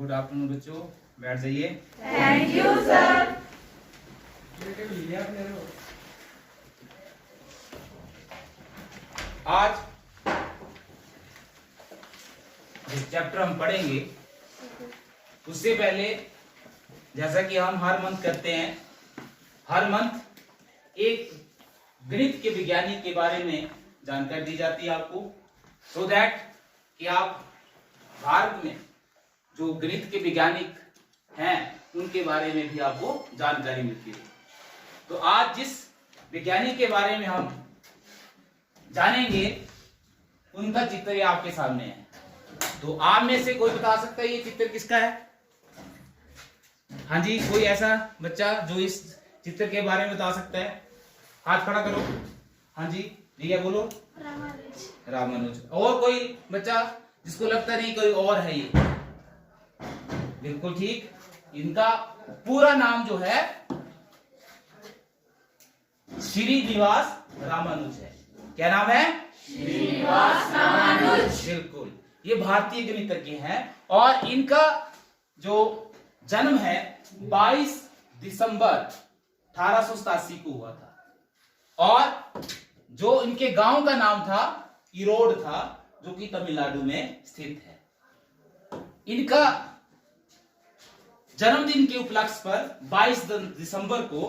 Good afternoon बच्चों, बैठ जाइए। Thank you sir. आज जिस चैप्टर हम पढ़ेंगे उससे पहले, जैसा कि हम हर मंथ करते हैं, हर मंथ एक गणित के वैज्ञानिक के बारे में जानकारी दी जाती है आपको, सो दैट कि आप भारत में जो गणित के वैज्ञानिक हैं उनके बारे में भी आपको जानकारी मिलती है। तो आज जिस वैज्ञानिक के बारे में हम जानेंगे उनका चित्र ये आपके सामने है। तो आप में से कोई बता सकता है ये चित्र किसका है? हाँ जी, कोई ऐसा बच्चा जो इस चित्र के बारे में बता सकता है? हाथ खड़ा करो। हाँ जी, भैया बोलो। रामानुज। और कोई बच्चा जिसको लगता नहीं कोई और है ये? बिल्कुल ठीक, इनका पूरा नाम जो है श्रीनिवास रामानुज है। क्या नाम है? श्रीनिवास रामानुज। बिल्कुल, ये भारतीय गणितज्ञ हैं और इनका जो जन्म है 22 दिसंबर 1887 को हुआ था और जो इनके गांव का नाम था इरोड था, जो कि तमिलनाडु में स्थित है। इनका जन्मदिन के उपलक्ष्य पर 22 दिसंबर को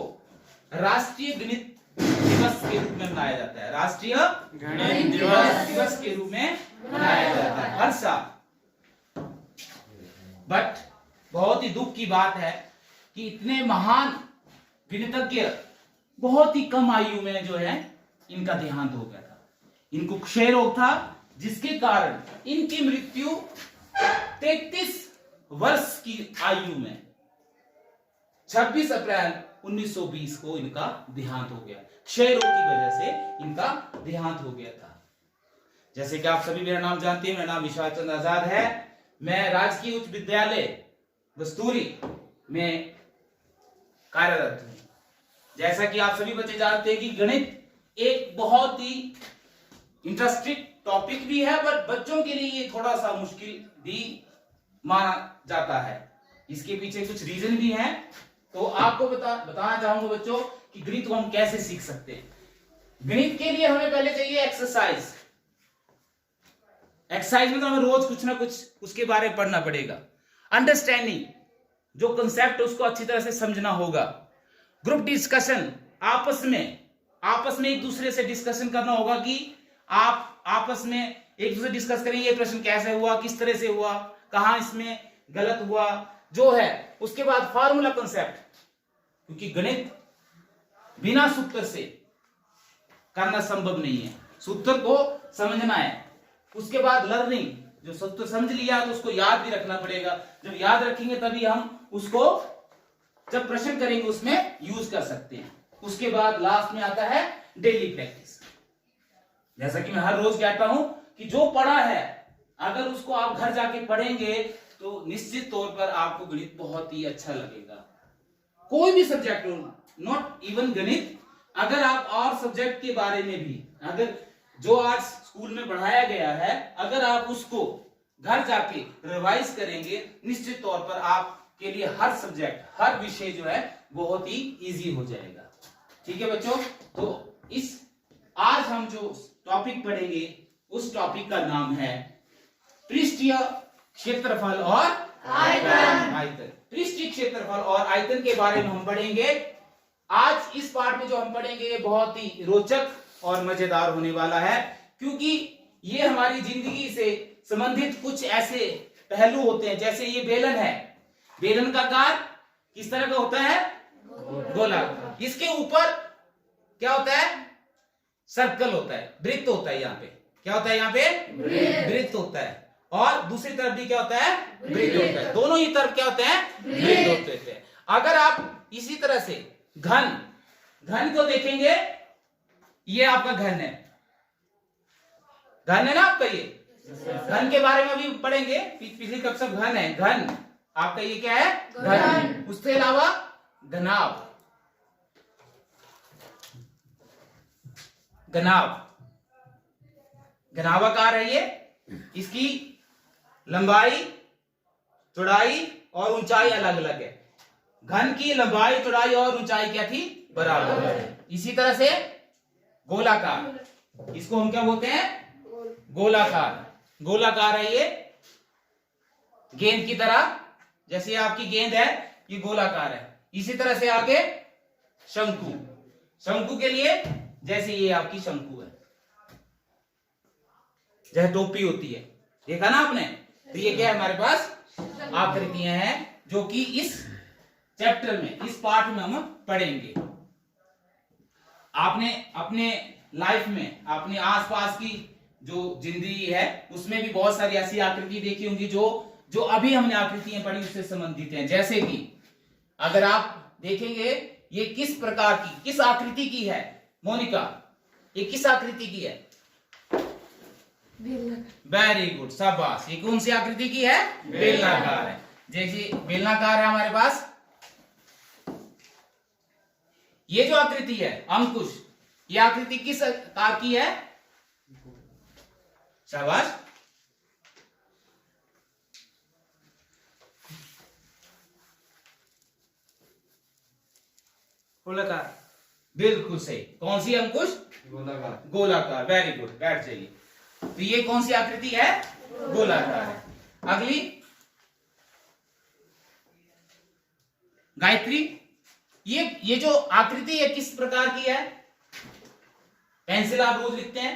राष्ट्रीय गणित दिवस के रूप में मनाया जाता है। राष्ट्रीय गणित दिवस के रूप में मनाया जाता है हर साल। बट बहुत ही दुख की बात है कि इतने महान गणितज्ञ बहुत ही कम आयु में जो है इनका देहांत हो गया था। इनको क्षय रोग था, जिसके कारण इनकी मृत्यु 33 वर्ष की आयु में 26 अप्रैल 1920 को इनका देहांत हो गया। क्षय रोग की वजह से इनका देहांत हो गया था। जैसे कि आप सभी मेरा नाम जानते हैं, मेरा नाम विशाल चंद्र आजाद है। मैं राजकीय उच्च विद्यालय बस्तूरी में कार्यरत हूं। जैसा कि आप सभी बच्चे जानते हैं कि गणित एक बहुत ही इंटरेस्टिंग टॉपिक भी है, पर बच्चों के लिए ये थोड़ा सा मुश्किल भी माना जाता है। इसके पीछे कुछ रीजन भी हैं, तो आपको बताना चाहूंगा बच्चों कि गणित को हम कैसे सीख सकते हैं। गणित के लिए हमें पहले चाहिए एक्सरसाइज। एक्सरसाइज में तो हमें रोज कुछ ना कुछ उसके बारे में पढ़ना पड़ेगा। अंडरस्टैंडिंग, जो कंसेप्ट उसको अच्छी तरह से समझना होगा। ग्रुप डिस्कशन, आपस में एक दूसरे से डिस्कशन करना होगा कि आप आपस में एक दूसरे डिस्कस करें, ये प्रश्न कैसे हुआ, किस तरह से हुआ, कहां इसमें गलत हुआ जो है। उसके बाद फार्मूला कंसेप्ट, क्योंकि गणित बिना सूत्र से करना संभव नहीं है, सूत्र को समझना है। उसके बाद लर्निंग, जो सूत्र समझ लिया तो उसको याद भी रखना पड़ेगा। जब याद रखेंगे तभी हम उसको जब प्रश्न करेंगे उसमें यूज कर सकते हैं। उसके बाद लास्ट में आता है डेली प्रैक्टिस। जैसा कि मैं हर रोज कहता हूं कि जो पढ़ा है अगर उसको आप घर जाके पढ़ेंगे तो निश्चित तौर पर आपको गणित बहुत ही अच्छा लगेगा। कोई भी सब्जेक्ट हो, नॉट इवन गणित, अगर आप और सब्जेक्ट के बारे में भी, अगर जो आज स्कूल में पढ़ाया गया है, अगर आप उसको घर जाके रिवाइज करेंगे, निश्चित तौर पर आपके लिए हर सब्जेक्ट, हर विषय जो है बहुत ही इजी हो जाएगा। ठीक है बच्चों, तो इस आज हम जो टॉपिक पढ़ेंगे उस टॉपिक का नाम है पृष्ठीय क्षेत्रफल और आयतन। पृष्ठीय क्षेत्रफल और आयतन के बारे में हम पढ़ेंगे। आज इस पार्ट में जो हम पढ़ेंगे ये बहुत ही रोचक और मजेदार होने वाला है, क्योंकि ये हमारी जिंदगी से संबंधित कुछ ऐसे पहलू होते हैं। जैसे ये बेलन है, बेलन का आकार किस तरह का होता है? गोलाकार। इसके ऊपर क्या होता है? सर्कल होता है, वृत्त होता है। यहाँ पे क्या होता है? यहाँ पे वृत्त होता है, और दूसरी तरफ भी क्या होता है? वृत्त होता है। दोनों ही तरफ क्या होते हैं? वृत्त होते हैं। अगर आप इसी तरह से घन को देखेंगे, ये आपका घन है, घन है ना आपका। ये घन के बारे में भी पढ़ेंगे, पिछली कक्षा घन है। घन आपका ये क्या है? घन। उसके अलावा घनाभ, घनाभाकार है ये। इसकी लंबाई चौड़ाई और ऊंचाई अलग अलग है। घन की लंबाई, चौड़ाई और ऊंचाई क्या थी? बराबर है। इसी तरह से गोलाकार, इसको हम क्या बोलते हैं? गोलाकार। गोलाकार है ये, गेंद की तरह, जैसे आपकी गेंद है ये गोलाकार है। इसी तरह से आगे शंकु, शंकु के लिए जैसे ये आपकी शंकु है, जैसे टोपी होती है, देखा ना आपने? तो ये क्या है हमारे पास? आकृतियां हैं जो कि इस चैप्टर में, इस पाठ में हम पढ़ेंगे। आपने अपने लाइफ में, अपने आसपास की जो जिंदगी है उसमें भी बहुत सारी ऐसी आकृति देखी होंगी जो अभी हमने आकृतियां पढ़ी उससे संबंधित हैं। जैसे कि अगर आप देखेंगे ये किस प्रकार की, किस आकृति की है मोनिका? ये किस आकृति की है? वेरी गुड, शाबाश। ये कौन सी आकृति की है? बेलनाकार है। जैसे बेलनाकार है हमारे पास। ये जो आकृति है अंकुश, ये आकृति किस आकार की है? शाबाश। गोलाकार। बिल्कुल सही। कौन सी अंकुश? गोलाकार। गोलाकार। वेरी गुड, बैठ जाइए। तो ये कौन सी आकृति है? गोलाकार है। अगली गायत्री, ये जो आकृति है किस प्रकार की है? पेंसिल आप रोज लिखते हैं,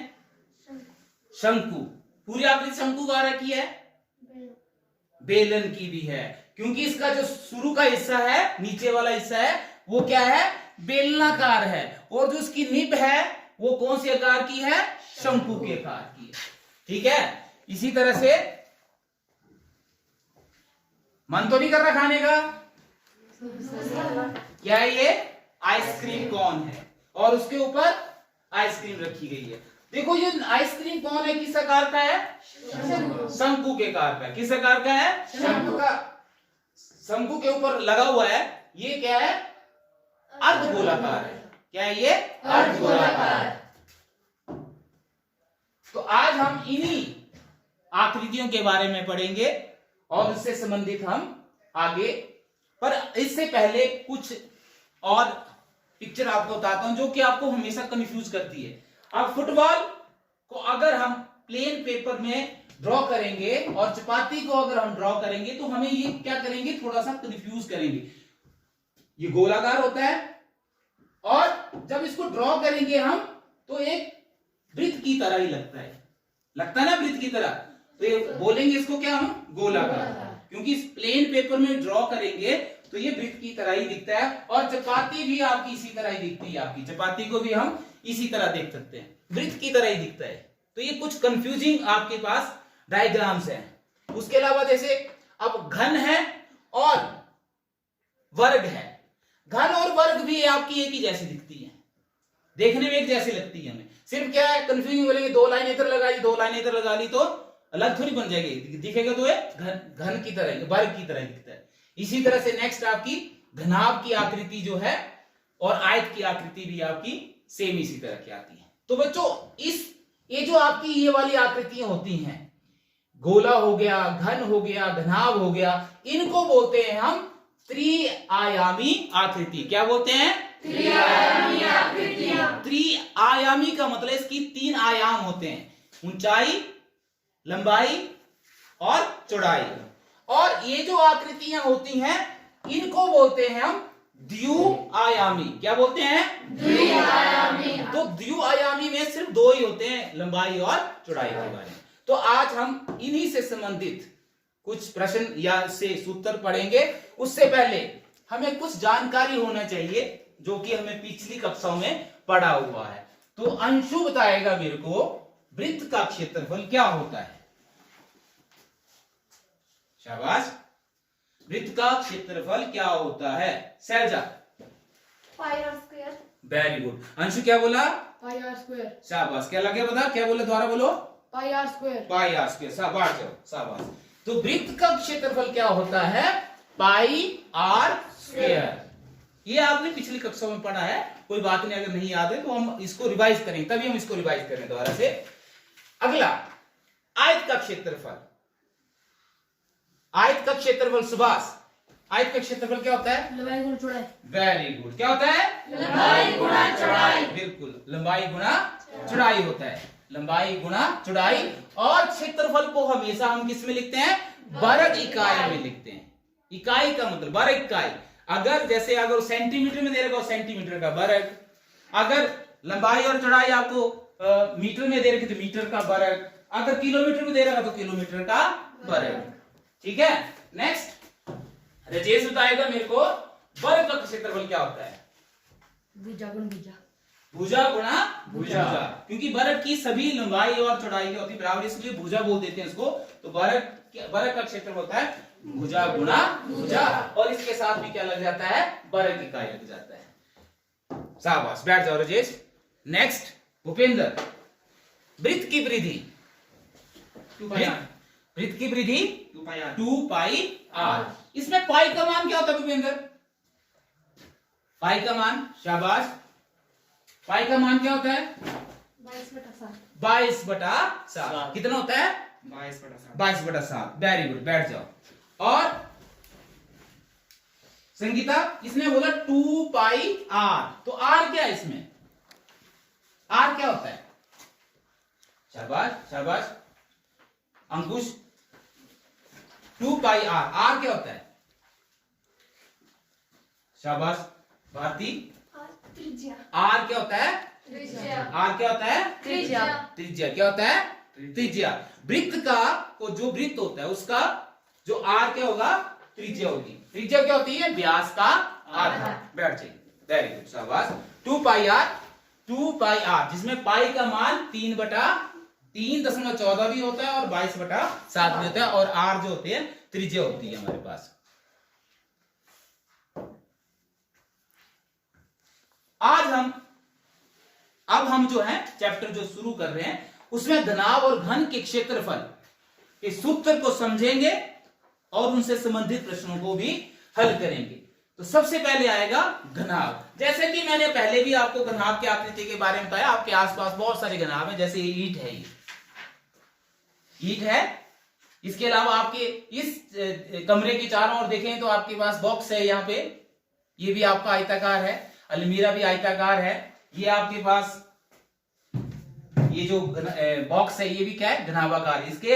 शंकु। पूरी आकृति शंकु का रखी है, बेलन की भी है, क्योंकि इसका जो शुरू का हिस्सा है, नीचे वाला हिस्सा है, वो क्या है? बेलनाकार है। और जो उसकी निब है वो कौन सी आकार की है? शंकु के आकार की है। ठीक है। इसी तरह से मन तो नहीं कर रहा खाने का? क्या है ये? आइसक्रीम कौन है और उसके ऊपर आइसक्रीम रखी गई है। देखो ये आइसक्रीम कौन है, किस आकार का है? शंकु के आकार का। किस आकार का है? शंकु का। शंकु के ऊपर लगा हुआ है, ये क्या है? अर्धगोलाकार है। क्या है ये? अर्धगोलाकार। तो आज हम इन्हीं आकृतियों के बारे में पढ़ेंगे और उससे संबंधित हम आगे, पर इससे पहले कुछ और पिक्चर आपको बताता हूं जो कि आपको हमेशा कंफ्यूज करती है। अब फुटबॉल को अगर हम प्लेन पेपर में ड्रॉ करेंगे और चपाती को अगर हम ड्रॉ करेंगे तो हमें ये क्या करेंगे? थोड़ा सा कंफ्यूज करेंगे। ये गोलाकार होता है और जब इसको ड्रॉ करेंगे हम तो एक वृत्त की तरह ही लगता है ना, वृत्त की तरह। तो ये बोलेंगे इसको क्या हम? गोलाकार, क्योंकि इस प्लेन पेपर में ड्रॉ करेंगे तो ये वृत्त की तरह ही दिखता है। और चपाती भी आपकी इसी तरह ही दिखती है। आपकी चपाती को भी हम इसी तरह देख सकते हैं, वृत्त की तरह ही दिखता है। तो ये कुछ कंफ्यूजिंग आपके पास डायग्राम्स हैं। उसके अलावा जैसे अब घन है और वर्ग है, घन और वर्ग भी आपकी एक ही जैसी दिखती है, देखने में एक जैसी लगती है हमें। सिर्फ क्या है कंफ्यूजिंग, बोलेंगे दो लाइन इधर लगा ली, दो लाइन इधर लगा ली तो अलग थोड़ी बन जाएगी, दिखेगा तो घन की तरह, वर्ग की तरह दिखता है। इसी तरह से नेक्स्ट आपकी घनाभ की आकृति जो है और आयत की आकृति भी आपकी सेम इसी तरह की आती है। तो बच्चों ये जो आपकी ये वाली आकृतियां होती हैं, गोला हो गया, घन हो गया, घनाभ हो गया, इनको बोलते हैं हम त्रिआयामी आकृति। क्या बोलते हैं? त्रिआयामी आकृतियां। त्रिआयामी का मतलब इसकी 3 आयाम होते हैं, ऊंचाई, लंबाई और चौड़ाई। और ये जो आकृतियां होती हैं इनको बोलते हैं हम द्विआयामी। क्या बोलते हैं? द्विआयामी। तो द्विआयामी में सिर्फ 2 ही होते हैं, लंबाई और चौड़ाई के बारे में। तो आज हम इन्हीं से संबंधित कुछ प्रश्न या से सूत्र पढ़ेंगे। उससे पहले हमें कुछ जानकारी होना चाहिए जो कि हमें पिछली कक्षाओं में पढ़ा हुआ है। तो अंशु बताएगा मेरे को वृत्त का क्षेत्रफल क्या होता है। शाबाश। वृत्त का क्षेत्रफल क्या होता है? Shailaja. Pi r square. Very good. Anshu क्या बोला? Pi r square. शाबाश। क्या लगे बता? क्या बोले? दोबारा बोलो। Pi r square. Pi r square. शाबाश जाओ, शाबाश। तो वृत्त का क्षेत्रफल क्या होता है? पाई आर स्क्वायर। ये आपने पिछली कक्षा में पढ़ा है, कोई बात नहीं। अगर नहीं याद है तो हम इसको रिवाइज करेंगे, तभी हम इसको रिवाइज करें दोबारा से। अगला, आयत का क्षेत्रफल। आयत का क्षेत्रफल सुभाष, आयत का क्षेत्रफल क्या होता है? लंबाई गुणा चौड़ाई। वेरी गुड, क्या होता है? लंबाई गुणा चौड़ाई। बिल्कुल, लंबाई गुणा चौड़ाई होता है, लंबाई गुणा चौड़ाई। और क्षेत्रफल को हमेशा हम किस में लिखते हैं? वर्ग इकाई में लिखते हैं। इकाई का मतलब वर्ग इकाई। अगर जैसे अगर सेंटीमीटर में दे रखा हो सेंटीमीटर का वर्ग, अगर लंबाई और चौड़ाई आपको मीटर में दे रखी तो मीटर का वर्ग, अगर किलोमीटर में दे रखा तो किलोमीटर का वर्ग। ठीक है, नेक्स्ट राजेश बताएगा मेरे को वर्ग का क्षेत्रफल क्या होता है? भुजा गुण भुजा। भुजा गुणा भुजा, क्योंकि वर्ग की सभी लंबाई और चौड़ाई क्या होती है? बराबर, इसलिए भुजा बोल देते हैं इसको। तो वर्ग का क्षेत्रफल होता है भुजा गुणा भुजा, और इसके साथ भी क्या लग जाता है? वर्ग इकाई लग जाता है। शाबाश, बैठ जाओ राजेश। नेक्स्ट भूपेंद्र, वृत्त की वृद्धि, वृत्त की वृद्धि 2 पाई r। इसमें पाई का मान क्या होता है भूपेंद्र? पाई का मान, शाबाश, पाई का मान क्या होता है? 22/7। 22/7। कितना होता है? 22/7। वेरी गुड, बैठ जाओ। और संगीता, इसने बोला 2 पाई r, तो r क्या है इसमें? r क्या होता है? शाबाश शाबाश अंकुश, 2 पाई r, r क्या होता है? शाबाश भारती, त्रिज्या। r क्या होता है? त्रिज्या। r क्या होता है? त्रिज्या। त्रिज्या क्या होता है? त्रिज्या। वृत्त का को जो वृत्त होता है उसका जो r क्या होगा? त्रिज्या होगी। त्रिज्या क्या होती है? व्यास का आधा। बैठ जाइए, वेरी गुड, शाबाश। 2 पाई r, 2 पाई r, जिसमें पाई का मान 3/3.14 भी होता है और 22/7 भी होता है, और r जो होते हैं त्रिज्या होती है हमारे पास। अब हम जो है चैप्टर जो शुरू कर रहे हैं उसमें घनाभ और घन के क्षेत्रफल के सूत्र को समझेंगे और उनसे संबंधित प्रश्नों को भी हल करेंगे। तो सबसे पहले आएगा घनाभ। जैसे कि मैंने पहले भी आपको घनाभ की आकृति के बारे में बताया, आपके आसपास बहुत सारे घनाभ हैं। जैसे ये ईंट है, ये ईंट है। इसके अलावा आपके इस कमरे के चारों ओर देखें तो आपके पास बॉक्स है, यहाँ पे ये भी आपका आयताकार है, अलमीरा भी आयताकार है। ये आपके पास ये जो बॉक्स है ये भी क्या है? घनाभाकार। इसके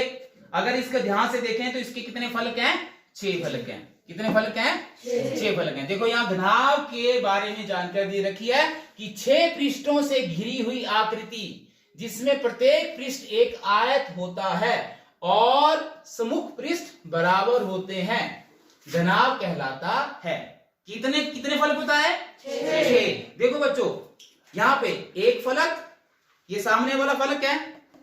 अगर इसका ध्यान से देखें तो इसके कितने फलक हैं? 6 फलक हैं। कितने फलक हैं? 6 फलक हैं। देखो यहाँ घनाभ के बारे में जानकारी दे रखी है कि 6 पृष्ठों से घिरी हुई आकृति जिसमें प्रत्येक पृष्ठ एक आयत होता है और सम्मुख पृष्ठ बराबर होते हैं, घनाभ कहलाता है। कितने कितने फलक होता है? 6। देखो बच्चों, यहाँ पे एक फलक, ये सामने वाला फलक है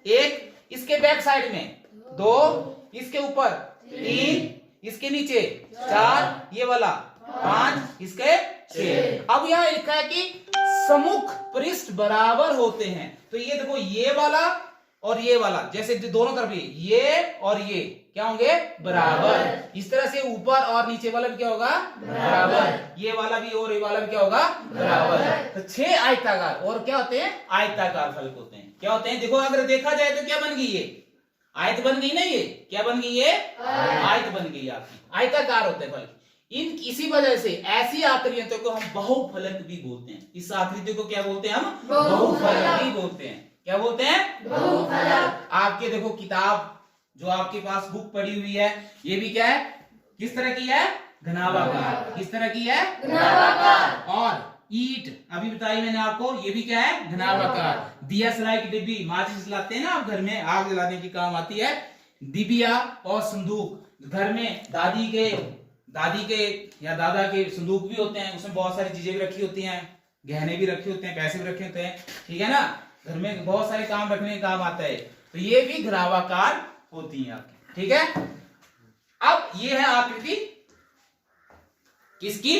एक, इसके बैक साइड में 2, इसके ऊपर 3, इसके नीचे 4, ये वाला 5, इसके 6। अब यहाँ लिखा है कि सम्मुख पृष्ठ बराबर होते हैं। तो ये देखो, ये वाला और ये वाला, जैसे दोनों तरफ ये और ये क्या होंगे? बराबर। इस तरह से ऊपर और नीचे वाला भी क्या होगा? बराबर। ये वाला भी और ये वाला भी क्या होगा? बराबर। तो 6 आयताकार और क्या होते हैं? आयताकार फलक होते हैं। क्या होते हैं? देखो, अगर देखा जाए तो क्या बन गई? ये आयत बन गई ना। ये क्या बन गई? ये आयत बन गई आपकी। आयताकार होते हैं फलक। इसी वजह से ऐसी आकृतियों को हम बहुफलक भी बोलते हैं। इस आकृति को क्या बोलते हैं? हम बहुफलक भी बोलते हैं। क्या बोलते हैं? बहुफलक। आपके देखो किताब जो आपके पास बुक पड़ी हुई है, ये भी क्या है? किस तरह की है? घनाभाकार। किस तरह की है? घनाभाकार। और ईंट अभी बताई मैंने आपको, ये भी क्या है? घनाभाकार। दिया सलाई की डिब्बी, माचिस जलाते हैं ना आप घर में, आग जलाने की काम आती है। डिबिया और संदूक, घर में दादी के या दादा के संदूक भी होते हैं, उसमें बहुत सारी चीजें भी रखी होती हैं, गहने भी रखे होते हैं, पैसे भी रखे होते हैं। ठीक है ना, घर में बहुत सारे काम रखने का काम आता है। तो ये भी घनाभाकार होती है आपकी। ठीक है, अब ये है आकृति किसकी?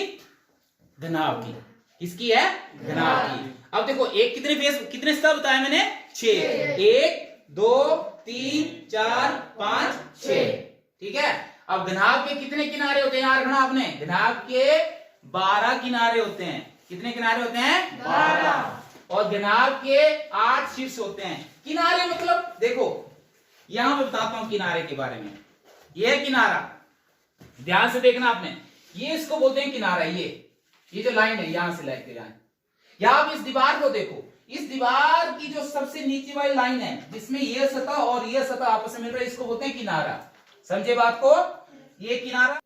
घनाभ की। किसकी है? घनाभ की। अब देखो, एक कितने स्तर बताया मैंने? 6। 1 2 3 4 5 6। ठीक है, अब घनाभ के कितने किनारे होते हैं यार? घनाभ में घनाभ के 12 किनारे होते हैं। कितने किनारे होते हैं? 12। और घनाभ के 8 शीर्ष होते हैं। किनारे मतलब देखो, यहां पे बताता हूं किनारे के बारे में। यह किनारा ध्यान से देखना आपने, ये इसको बोलते हैं किनारा। ये जो लाइन है यहां से लेके यहां आप इस दीवार को देखो, इस दीवार की जो सबसे नीचे वाली लाइन है जिसमें ये सतह और ये सतह आपस में मिल रहा है, इसको बोलते हैं किनारा। समझे बात को? ये किनारा,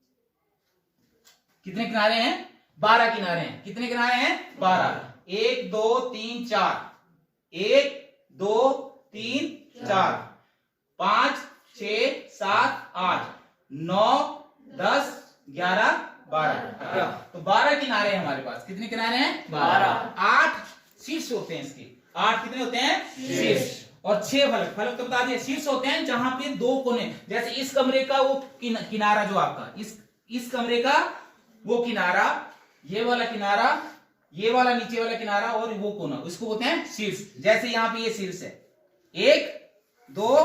कितने किनारे हैं? 12 किनारे हैं। कितने किनारे हैं? 12। 1 2 3 4, 1 2 3 4, 5 6 7 8 9 10 11 12। तो 12 किनारे हैं हमारे पास। कितने किनारे हैं? 12। 8 शीर्ष होते हैं इसके। 8 कितने होते हैं? शीर्ष। और 6 फलक। फलक तो बता दिए, शीर्ष होते हैं जहां पे 2 कोने, जैसे इस कमरे का वो किनारा जो आपका इस कमरे का वो किनारा, ये वाला किनारा, ये वाला नीचे वाला किनारा और वो कोना, उसको बोलते हैं शीर्ष। जैसे यहां पे ये शीर्ष है, 1 2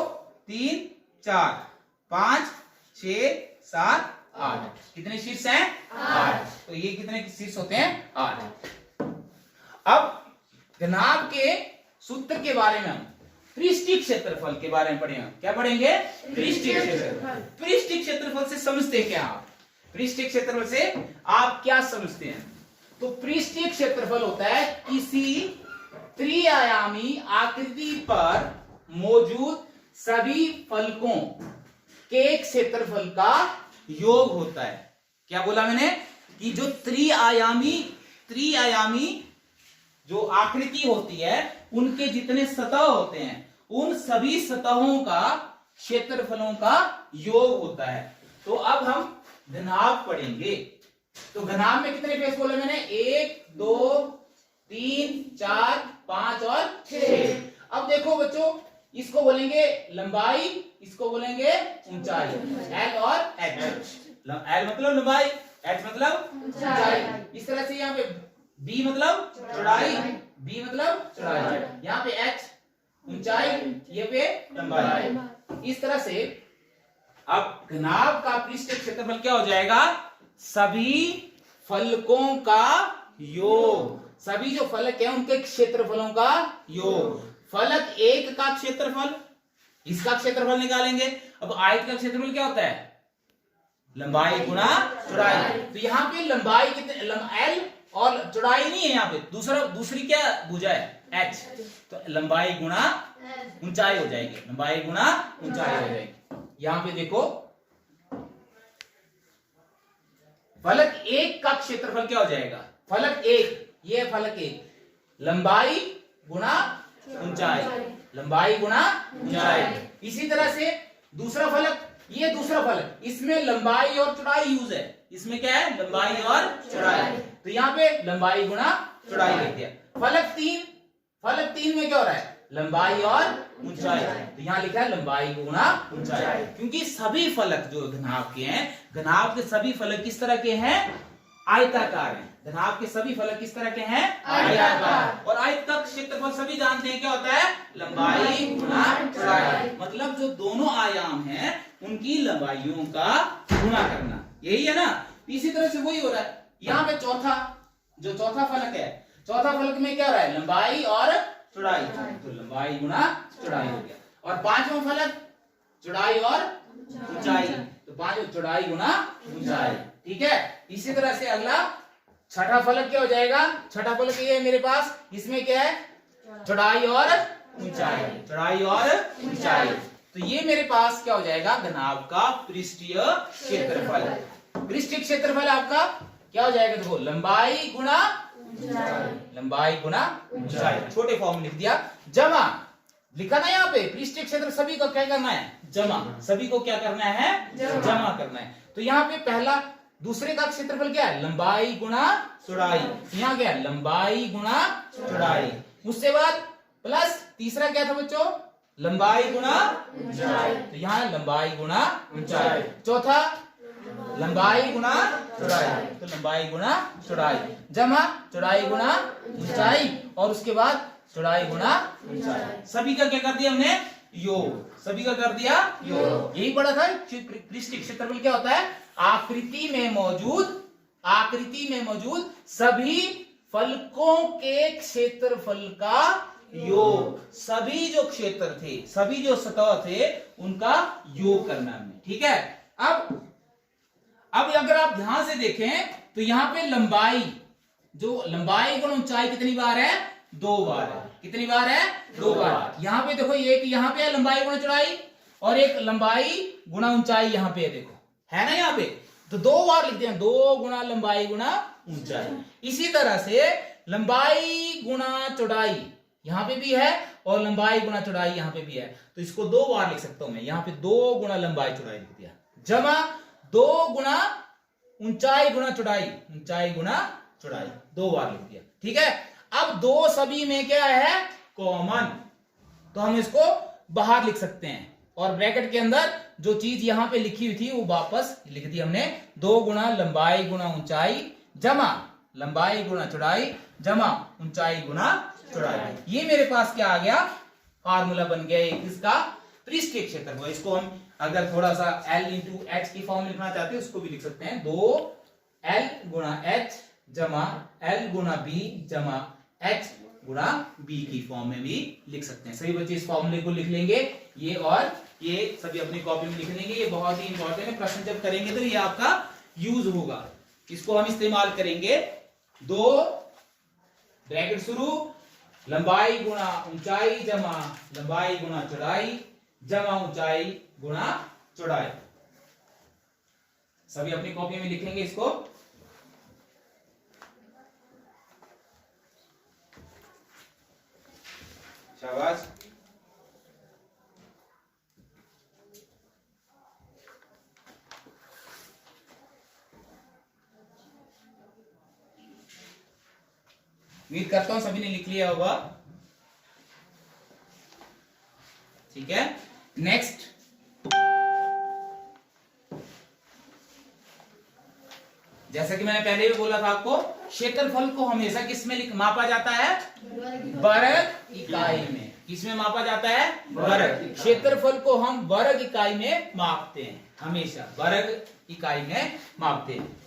3 4 5 6 7 8। कितने शीर्ष हैं? 8। तो ये कितने शीर्ष होते हैं? 8। अब घनाभ के सूत्र के बारे में हम पृष्ठीय क्षेत्रफल के बारे में पढ़ेंगे। क्या पढ़ेंगे? पृष्ठीय क्षेत्रफल। पृष्ठीय क्षेत्रफल से समझते क्या आप? पृष्ठीय क्षेत्रफल से आप क्या समझते हैं? तो पृष्ठीय क्षेत्रफल होता है किसी त्रिआयामी आकृति पर मौजूद सभी फलकों के क्षेत्रफल का योग होता है। क्या बोला मैंने? कि जो त्रिआयामी जो आकृति होती है, उनके जितने सतह होते हैं, उन सभी सतहों का क्षेत्रफलों का योग होता है। तो अब हम घनाभ पढ़ेंगे। तो घनाभ में कितने फेस बोले मैंने? 1 2 3 4 5 और 6। अब देखो बच्चों, इसको बोलेंगे लंबाई, इसको बोलेंगे ऊंचाई। L और H। L मतलब लंबाई, H मतलब ऊंचाई। इस तरह से यहाँ पे B मतलब चौड़ाई, B मतलब चौड़ाई, यहाँ पे H ऊंचाई, ये पे लंबाई। इस तरह से अब घनाभ का पृष्ठीय क्षेत्रफल क्या हो जाएगा? सभी फलकों का योग। सभी जो फलक है उनके क्षेत्रफलों का योग। फलक 1 का क्षेत्रफल, इसका क्षेत्रफल निकालेंगे। अब आयत का क्षेत्रफल क्या होता है? लंबाई गुणा चौड़ाई। तो यहाँ पे लंबाई कितने? L और चौड़ाई नहीं है यहाँ पे, दूसरी क्या भुजा है? H। तो लंबाई गुणा ऊंचाई हो जाएगी, लंबाई गुणा ऊंचाई हो जाएगी। यहां पे देखो, फलक 1 का क्षेत्रफल क्या हो जाएगा? फलक 1, ये फलक 1, लंबाई गुणा ऊंचाई, लंबाई गुणा ऊंचाई। इसी तरह से दूसरा फलक, ये दूसरा फलक, इसमें लंबाई और चौड़ाई यूज है। इसमें क्या है? लंबाई और चौड़ाई। तो यहाँ पे लंबाई गुणा चौड़ाई लिख दिया। फलक 3 में क्या हो रहा है? लंबाई और ऊंचाई। तो यहाँ लिखा है लंबाई गुणा ऊंचाई, क्योंकि सभी फलक जो घनाभ के हैं, घनाभ के सभी फलक किस तरह के हैं? आयताकार हैं। घनाभ के सभी फलक किस तरह के हैं? आयताकार। और आयत का क्षेत्रफल सभी जानते हैं क्या होता है? लंबाई गुणा चौड़ाई। मतलब जो दोनों आयाम हैं उनकी लंबाइयों का गुणा करना, यही है ना। इसी तरह से वही हो रहा है यहाँ पे। चौथा फलक है, चौथा फलक में क्या हो रहा है? लंबाई और चौड़ाई। तो लंबाई गुणा चौड़ाई हो गया। और 5वां फलक चौड़ाई और ऊंचाई, तो 5 चौड़ाई गुणा ऊंचाई। ठीक है। इसी तरह से अगला छठा फलक क्या हो जाएगा? छठा फलक ये है मेरे पास, इसमें क्या है? चौड़ाई और ऊंचाई, चौड़ाई और ऊंचाई। तो ये मेरे पास क्या हो जाएगा? घनाभ का पृष्ठीय क्षेत्रफल। पृष्ठीय क्षेत्रफल आपका क्या हो जाएगा? देखो, लंबाई गुणा लंबाई गुणा ऊंचाई। छोटे फॉर्म में लिख दिया। जमा लिखा ना यहाँ पे, पृष्ठीय क्षेत्र सभी को क्या करना है? जमा। सभी को क्या करना है? जमा करना है। तो यहाँ पे पहला दूसरे का क्षेत्रफल क्या है? लंबाई गुणा चौड़ाई। यहाँ क्या है? लंबाई गुणा चौड़ाई। उसके बाद प्लस तीसरा क्या था बच्चों? लंबाई गुणा ऊंचाई। तो यहाँ लंबाई गुणा ऊंचाई। चौथा लंबाई गुणा चौड़ाई, तो लंबाई गुणा चौड़ाई, जमा चौड़ाई गुणा ऊंचाई, और उसके बाद चौड़ाई गुणा ऊंचाई। सभी का क्या कर दिया हमने? योग। सभी का कर दिया योग। यही पढ़ा था। पृष्ठीय क्षेत्रफल क्या होता है? आकृति में मौजूद सभी फलकों के क्षेत्रफल का योग। सभी जो क्षेत्र थे, सभी जो सतह थे, उनका योग करना हमने। ठीक है। अब अब अगर आप ध्यान से देखें तो यहाँ पे लंबाई, जो लंबाई गुण ऊंचाई कितनी बार है? 2 बार है। कितनी बार है? 2 बार। यहाँ पे देखो एक यहाँ पे है लंबाई गुणा चौड़ाई और एक लंबाई गुणा ऊंचाई यहाँ पे है, देखो है ना यहाँ पे, तो 2 बार लिखते हैं, 2 गुणा लंबाई गुणा ऊंचाई। इसी तरह से लंबाई गुणा चौड़ाई यहाँ पे भी है और लंबाई गुणा चौड़ाई यहाँ पे भी है, तो इसको 2 बार लिख सकता हूं मैं। यहाँ पे 2 गुणा लंबाई चौड़ाई लिख दिया, जमा 2 गुणा ऊंचाई गुणा चौड़ाई, ऊंचाई गुणा चौड़ाई 2 बार लिख दिया। ठीक है, अब 2 सभी में क्या है? कॉमन, तो हम इसको बाहर लिख सकते हैं और ब्रैकेट के अंदर जो चीज यहां पे लिखी हुई थी वो वापस लिख दी हमने। 2 गुणा लंबाई गुणा ऊंचाई जमा लंबाई गुणा चौड़ाई जमा ऊंचाई गुणा चौड़ाई। ये मेरे पास क्या आ गया? फार्मूला बन गया एक इसका पृष्ठीय क्षेत्रफल। इसको हम अगर थोड़ा सा L इंटू एच की फॉर्म में लिखना चाहते हैं उसको भी लिख सकते हैं, 2L गुणा एच जमा L गुणा बी जमा H गुणा बी की फॉर्म में भी लिख सकते हैं। सभी बच्चे इस फॉर्मूले को लिख लेंगे, ये और ये सभी अपनी कॉपी में लिख लेंगे। ये बहुत ही इंपॉर्टेंट है, प्रश्न जब करेंगे तो ये आपका यूज होगा, इसको हम इस्तेमाल करेंगे। 2 ब्रैकेट शुरू लंबाई गुणा ऊंचाई जमा लंबाई गुणा चौड़ाई जमा ऊंचाई गुणा चौड़ाई। सभी अपनी कॉपी में लिखेंगे इसको। शाबाश। उम्मीद करता हूं सभी ने लिख लिया होगा। ठीक है, नेक्स्ट जैसा कि मैंने पहले भी बोला था आपको, क्षेत्रफल को हमेशा किस में मापा जाता है? वर्ग इकाई में। किसमें मापा जाता है? वर्ग। क्षेत्रफल को हम वर्ग इकाई में मापते हैं, हमेशा वर्ग इकाई में मापते हैं।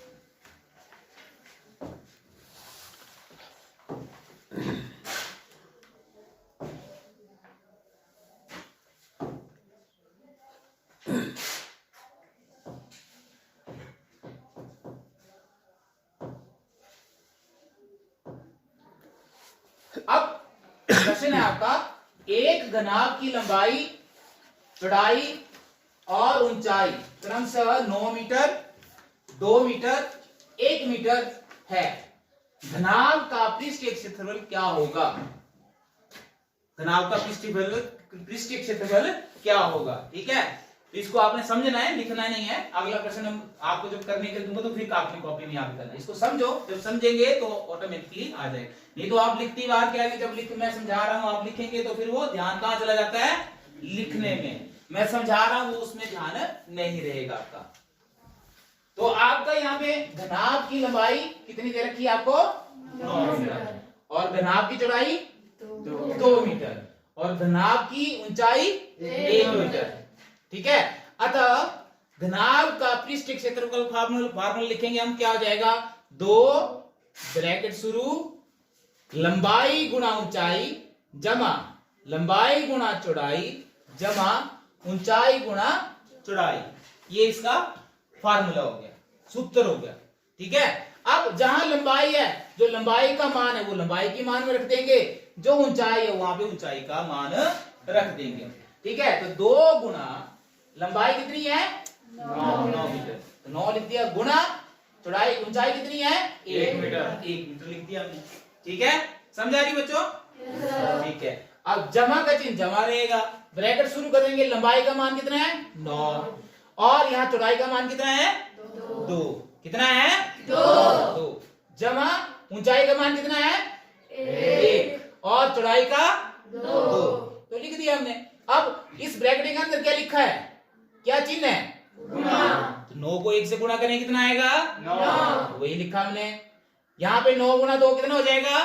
अब प्रश्न है आपका, एक घनाभ की लंबाई चौड़ाई और ऊंचाई क्रमशः 9 मीटर 2 मीटर 1 मीटर है। घनाभ का पृष्ठीय क्षेत्रफल क्या होगा? घनाभ का पृष्ठीय क्षेत्रफल क्या होगा? ठीक है, तो इसको आपने समझना है, लिखना नहीं है। अगला प्रश्न हम आपको जब करने के लिए दूंगा तो फिर आपकी कॉपी में याद करना है। इसको समझो, जब समझेंगे तो ऑटोमेटिकली आ जाएगा। नहीं तो आप लिखती बार क्या है, जब मैं समझा रहा हूं आप लिखेंगे तो फिर वो ध्यान कहां चला जाता है? लिखने में। मैं समझा रहा हूं वो उसमें ध्यान नहीं रहेगा आपका। तो आपका यहाँ पे घनाभ की लंबाई कितनी दे रखी है आपको? 9 मीटर। और घनाभ की चौड़ाई 2 मीटर और घनाभ की ऊंचाई 1 मीटर। ठीक है, अतः घनाभ का पृष्ठीय क्षेत्रफल फार्मूला लिखेंगे हम, क्या हो जाएगा? 2 ब्रैकेट शुरू लंबाई गुणा ऊंचाई जमा लंबाई गुणा चौड़ाई जमा ऊंचाई गुणा चौड़ाई। ये इसका फार्मूला हो गया, सूत्र हो गया। ठीक है, अब जहां लंबाई है, जो लंबाई का मान है वो लंबाई की मान में रख देंगे, जो ऊंचाई है वहां पे ऊंचाई का मान रख देंगे। ठीक है, तो 2 गुणा लंबाई कितनी है? 9 मीटर, तो 9 लिख दिया, गुणा चौड़ाई ऊंचाई कितनी है? 1 मीटर, 1 मीटर लिख दिया हमने। ठीक है, समझा रही बच्चों? ठीक है, अब जमा का चिन्ह जमा रहेगा, ब्रैकेट शुरू करेंगे, लंबाई का मान कितना है? 9 और यहाँ चौड़ाई का मान कितना है? 2। कितना है? 2। जमा ऊंचाई का मान कितना है? 1 और चौड़ाई का 2। तो लिख दिया हमने। अब इस ब्रैकेट के अंदर क्या लिखा है? क्या चिन्ह है? गुणा। तो 9 को 1 से गुणा करें कितना आएगा? 9। वही लिखा हमने। यहाँ पे 9 गुणा 2 कितना हो जाएगा?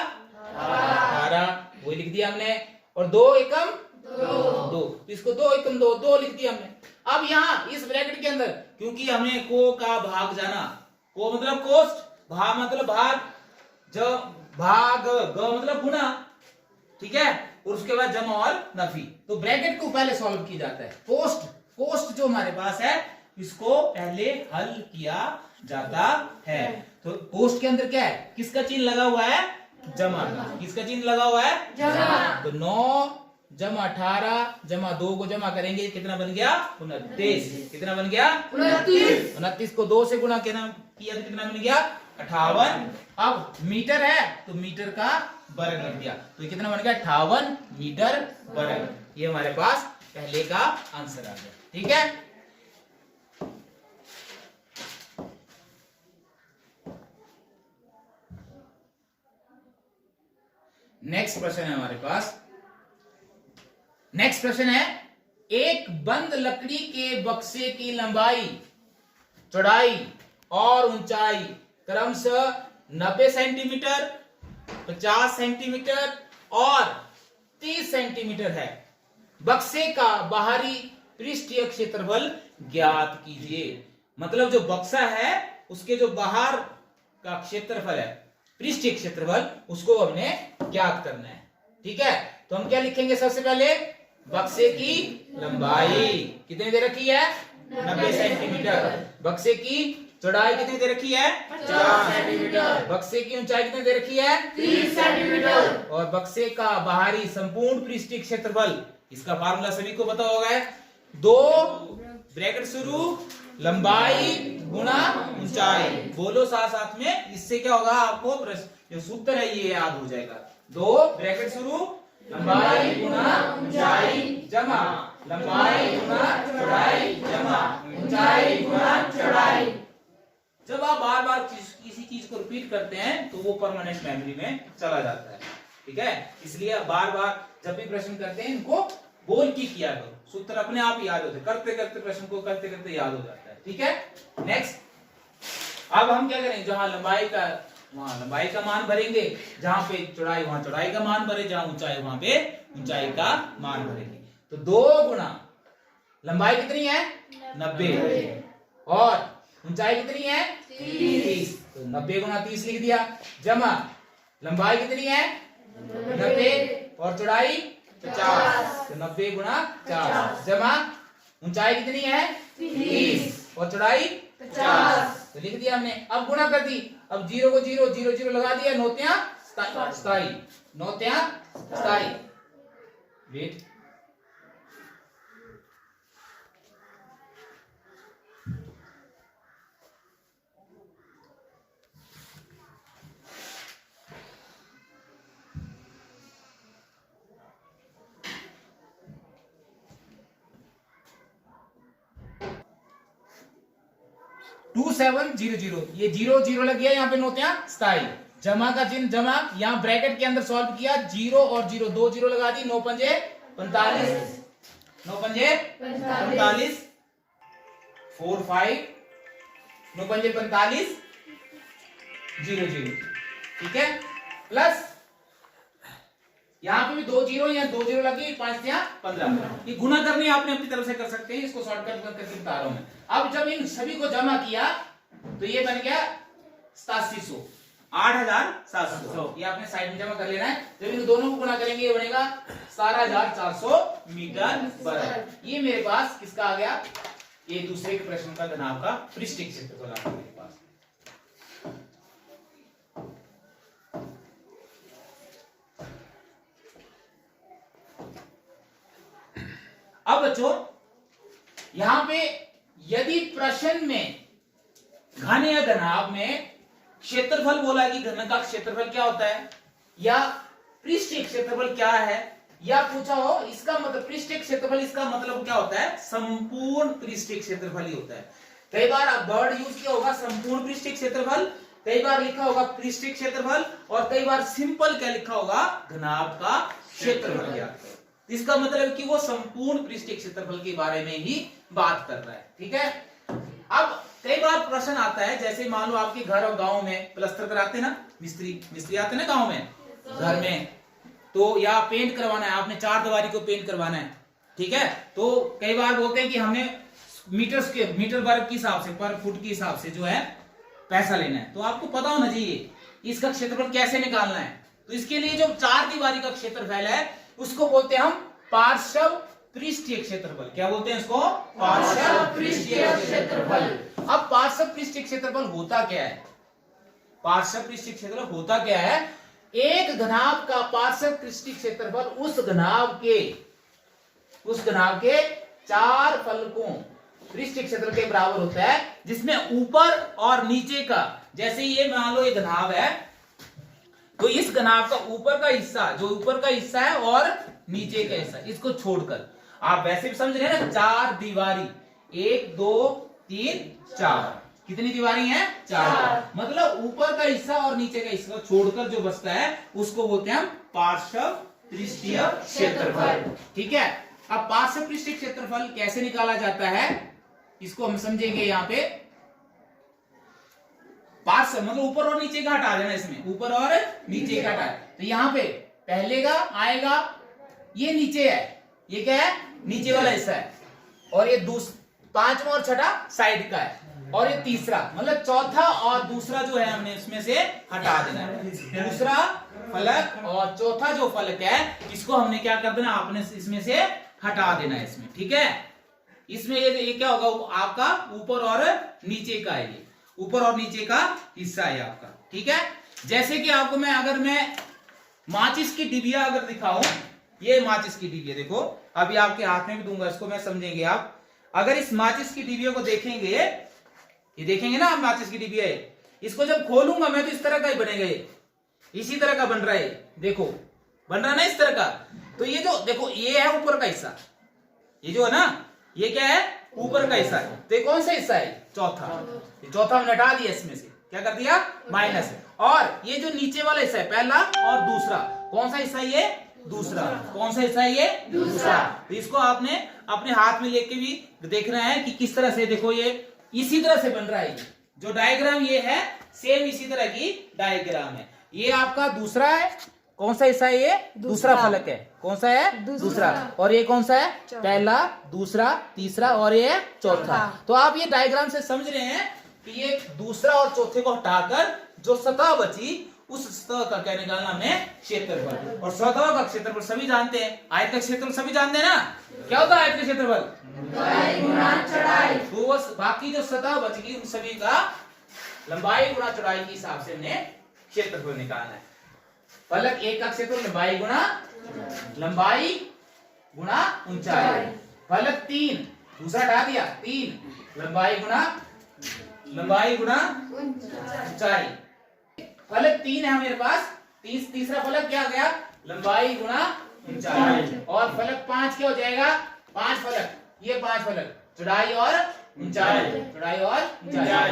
18। वही लिख दिया हमने। और 2 एकम 2, तो इसको 2 एकम 2 लिख दिया हमने। अब यहाँ इस ब्रैकेट के अंदर क्योंकि हमें को का भाग जाना, को मतलब कोष्ठ, भाग मतलब भाग, ज भाग ग मतलब गुणा। ठीक है, और उसके बाद जमा और नफी। तो ब्रैकेट को पहले सॉल्व किया जाता है। कोष्ठ जो हमारे पास है इसको पहले हल किया जाता है। तो कोष्ठ के अंदर क्या है, किसका चिन्ह लगा हुआ है, जमा का। किसका चिन्ह लगा हुआ है, जमा। तो 9 जमा 18 जमा 2 को जमा करेंगे, कितना बन गया, 29। कितना बन गया, 29। 29 को 2 से गुणा किया तो कितना बन गया, 58। अब मीटर है तो मीटर का वर्ग लिख दिया, तो ये कितना बन गया, 58 मीटर वर्ग। ये हमारे पास पहले का आंसर आ गया। ठीक है, नेक्स्ट प्रश्न है हमारे पास। नेक्स्ट प्रश्न है, एक बंद लकड़ी के बक्से की लंबाई, चौड़ाई और ऊंचाई क्रमशः 90 सेंटीमीटर, 50 सेंटीमीटर और 30 सेंटीमीटर है। बक्से का बाहरी पृष्ठीय क्षेत्रफल ज्ञात कीजिए। मतलब जो बक्सा है उसके जो बाहर का क्षेत्रफल है, पृष्ठीय क्षेत्रफल, उसको हमने ज्ञात करना है। ठीक है, तो हम क्या लिखेंगे, सबसे पहले बक्से की लंबाई कितनी दे रखी है, 90 सेंटीमीटर। बक्से की चौड़ाई कितनी दे रखी है, 50 सेंटीमीटर। बक्से की ऊंचाई कितनी दे रखी है, 30 सेंटीमीटर। और बक्से का बाहरी संपूर्ण पृष्ठीय क्षेत्रफल, इसका फार्मूला सभी को पता होगा, 2 ब्रैकेट शुरू, लंबाई गुणा ऊंचाई। बोलो साथ साथ में, इससे क्या होगा, आपको जो सूत्र है ये याद हो जाएगा। 2 ब्रैकेट शुरू, लंबाई गुणा ऊंचाई जमा लंबाई गुणा चौड़ाई जमा ऊंचाई गुणा चौड़ाई। जब आप बार बार किसी चीज को रिपीट करते हैं तो वो परमानेंट मेमोरी में चला जाता है। ठीक है, इसलिए बार बार जब भी प्रश्न करते हैं इनको बोल के किया करो, सूत्र अपने आप याद होते, करते करते प्रश्न को करते करते याद हो जाता है। ठीक है, नेक्स्ट, अब हम क्या करेंगे, जहां लंबाई का वहां लंबाई का मान भरेंगे, जहां पे चौड़ाई वहां चौड़ाई का मान भरे, जहां ऊंचाई वहां पे ऊंचाई का मान भरेंगे। तो 2 गुणा लंबाई कितनी है, 90 और ऊंचाई कितनी है, 30। तो 90 गुणा 30 लिख दिया, जमा लंबाई कितनी है, 90 और चौड़ाई 50। तो 90 गुणा 50 जमा ऊंचाई कितनी है, 30 और चौड़ाई 50। तो लिख दिया हमने। अब गुणा कर दी, अब 0 को 0 0 0 लगा दिया, 9 स्थाई 9 स्थाई। वेट, टू 700, ये 0 0 लग गया, यहाँ पे 9 स्थाई। जमा का चिन्ह जमा, यहाँ ब्रैकेट के अंदर सॉल्व किया, 0 और 0 2 0 लगा दी, 9 पंजे 45 9 पंजे 45 4 5 9 पंजे 45 0 0। ठीक है, प्लस यहाँ पे भी 2 0, यहाँ 2 0 लगी, 5 यहाँ 15। ये गुणा करने आपने अपनी तरफ से कर सकते हैं, इसको शॉर्टकट करके बता रहा हूं मैं। अब जब इन सभी को जमा किया तो ये बन गया 8700, 8700। ये आपने साइड में जमा कर लेना है। जब इन दोनों को गुणा करेंगे ये बनेगा 17400 मीटर वर्ग। ये मेरे पास किसका आ गया, ये दूसरे के प्रश्न का घनाभ का पृष्ठीय क्षेत्रफल आ गया मेरे पास। अब बच्चों यहां पे यदि प्रश्न में घन या घनाभ में क्षेत्रफल बोला है कि घन का क्षेत्रफल क्या होता है या पृष्ठीय क्षेत्रफल क्या है, या पूछा हो इसका मतलब पृष्ठीय क्षेत्रफल, इसका मतलब क्या होता है, संपूर्ण पृष्ठीय क्षेत्रफल ही होता है। कई बार आप वर्ड यूज किया होगा संपूर्ण पृष्ठीय क्षेत्रफल, कई बार लिखा होगा पृष्ठीय क्षेत्रफल, और कई बार सिंपल क्या लिखा होगा, घनाभ का क्षेत्रफल क्या। इसका मतलब कि वो संपूर्ण पृष्ठीय क्षेत्रफल के बारे में ही बात कर रहा है। ठीक है, अब कई बार प्रश्न आता है, जैसे मान लो आपके घर और गांव में प्लास्टर कराते हैं ना, मिस्त्री आते हैं ना गांव में, घर में, तो या पेंट करवाना है आपने, 4 दीवारी को पेंट करवाना है। ठीक है, तो कई बार बोलते हैं कि हमने मीटर वर्ग के हिसाब से, पर फुट के हिसाब से जो है पैसा लेना है। तो आपको पता होना चाहिए इसका क्षेत्रफल कैसे निकालना है। तो इसके लिए जो 4 दीवारी का क्षेत्रफल है उसको बोलते हैं हम पार्श्व पृष्ठीय क्षेत्रफल। क्या बोलते हैं इसको? पार्श्व पृष्ठीय क्षेत्रफल। अब पार्श्व पृष्ठीय क्षेत्रफल होता क्या है? पार्श्व पृष्ठीय क्षेत्रफल होता क्या है? एक घनाभ का पार्श्व पृष्ठीय क्षेत्रफल उस घनाभ के 4 फलकों पृष्ठीय क्षेत्रफल के बराबर होता है, जिसमें ऊपर और नीचे का, जैसे ये मान लो ये घनाभ है, तो इस घनाभ का ऊपर का हिस्सा, जो ऊपर का हिस्सा है और नीचे का हिस्सा, इसको छोड़कर, आप वैसे भी समझ रहे हैं ना, 4 दीवारी, 1 2 3 4, कितनी दीवारी हैं? 4। मतलब ऊपर का हिस्सा और नीचे का हिस्सा छोड़कर जो बचता है उसको बोलते हैं हम पार्श्व पृष्ठीय क्षेत्रफल। ठीक है। अब पार्श्व पृष्ठीय क्षेत्रफल कैसे निकाला जाता है इसको हम समझेंगे। यहाँ पे पार्श्व मतलब ऊपर और नीचे का हटा देना, इसमें ऊपर और नीचे का हटा। तो यहाँ पे पहले का आएगा, ये नीचे है, ये क्या है? नीचे वाला हिस्सा है, और ये पांचवा और छठा साइड का है, और ये तीसरा मतलब चौथा और दूसरा जो है हमने इसमें से हटा देना है। दूसरा फलक और चौथा जो फलक है इसको हमने क्या कर देना, आपने इसमें से हटा देना है इसमें। ठीक है। इसमें ये क्या होगा? आपका ऊपर और नीचे का है, ये ऊपर और नीचे का हिस्सा है आपका। ठीक है। जैसे कि आपको अगर मैं माचिस की डिबिया अगर दिखाऊं, ये माचिस की डिबिया देखो, अभी आपके हाथ में भी दूंगा इसको, मैं समझेंगे आप। अगर इस माचिस की डिबिया को देखेंगे, ये देखेंगे ना आप, माचिस की डिबिया है, इसको जब खोलूंगा मैं तो इस तरह का ही बनेगा, ये इसी तरह का बन रहा है, देखो बन रहा है ना इस तरह का। तो ये जो देखो ये है ऊपर का हिस्सा, ये जो है ना ये क्या है? ऊपर का हिस्सा है। तो ये कौन सा हिस्सा है? चौथा। ये चौथा हमने हटा दिया, इसमें से क्या कर दिया? माइनस। और ये जो नीचे वाला हिस्सा है, पहला और दूसरा, कौन सा हिस्सा है? ये दूसरा। कौन सा हिस्सा है? ये दूसरा। तो इसको आपने अपने हाथ में लेके भी देखना है कि किस तरह से, देखो ये इसी तरह से बन रहा है। जो डायग्राम ये है सेम इसी तरह की डायग्राम है। ये आपका दूसरा है, कौन सा हिस्सा है? ये दूसरा फलक है। कौन सा है? दूसरा। और ये कौन सा है? पहला, दूसरा, तीसरा, और ये चौथा। तो आप ये डायग्राम से समझ रहे हैं कि ये दूसरा और चौथे को हटाकर जो सतह बची, उस सतह का क्या निकालना हमें? क्षेत्रफल। और सतह का क्षेत्रफल सभी जानते हैं, आयत का क्षेत्रफल सभी जानते हैं ना। क्या होता है आयत का क्षेत्रफल? लंबाई गुना चौड़ाई। तो बाकी जो सतह बच गई उन सभी का लंबाई गुना चौड़ाई के हिसाब से हमने क्षेत्रफल निकालना है। फलक एक का क्षेत्रफल लंबाई गुना ऊंचाई। फलक 3 दूसरा हटा दिया, 3 लंबाई गुना ऊंचाई। फलक 3 है मेरे पास, तीसरा फलक क्या आ गया? लंबाई गुना ऊंचाई। और फलक 5 क्या हो जाएगा? 5 फलक, ये 5 फलक, चौड़ाई और ऊंचाई, चौड़ाई और ऊंचाई।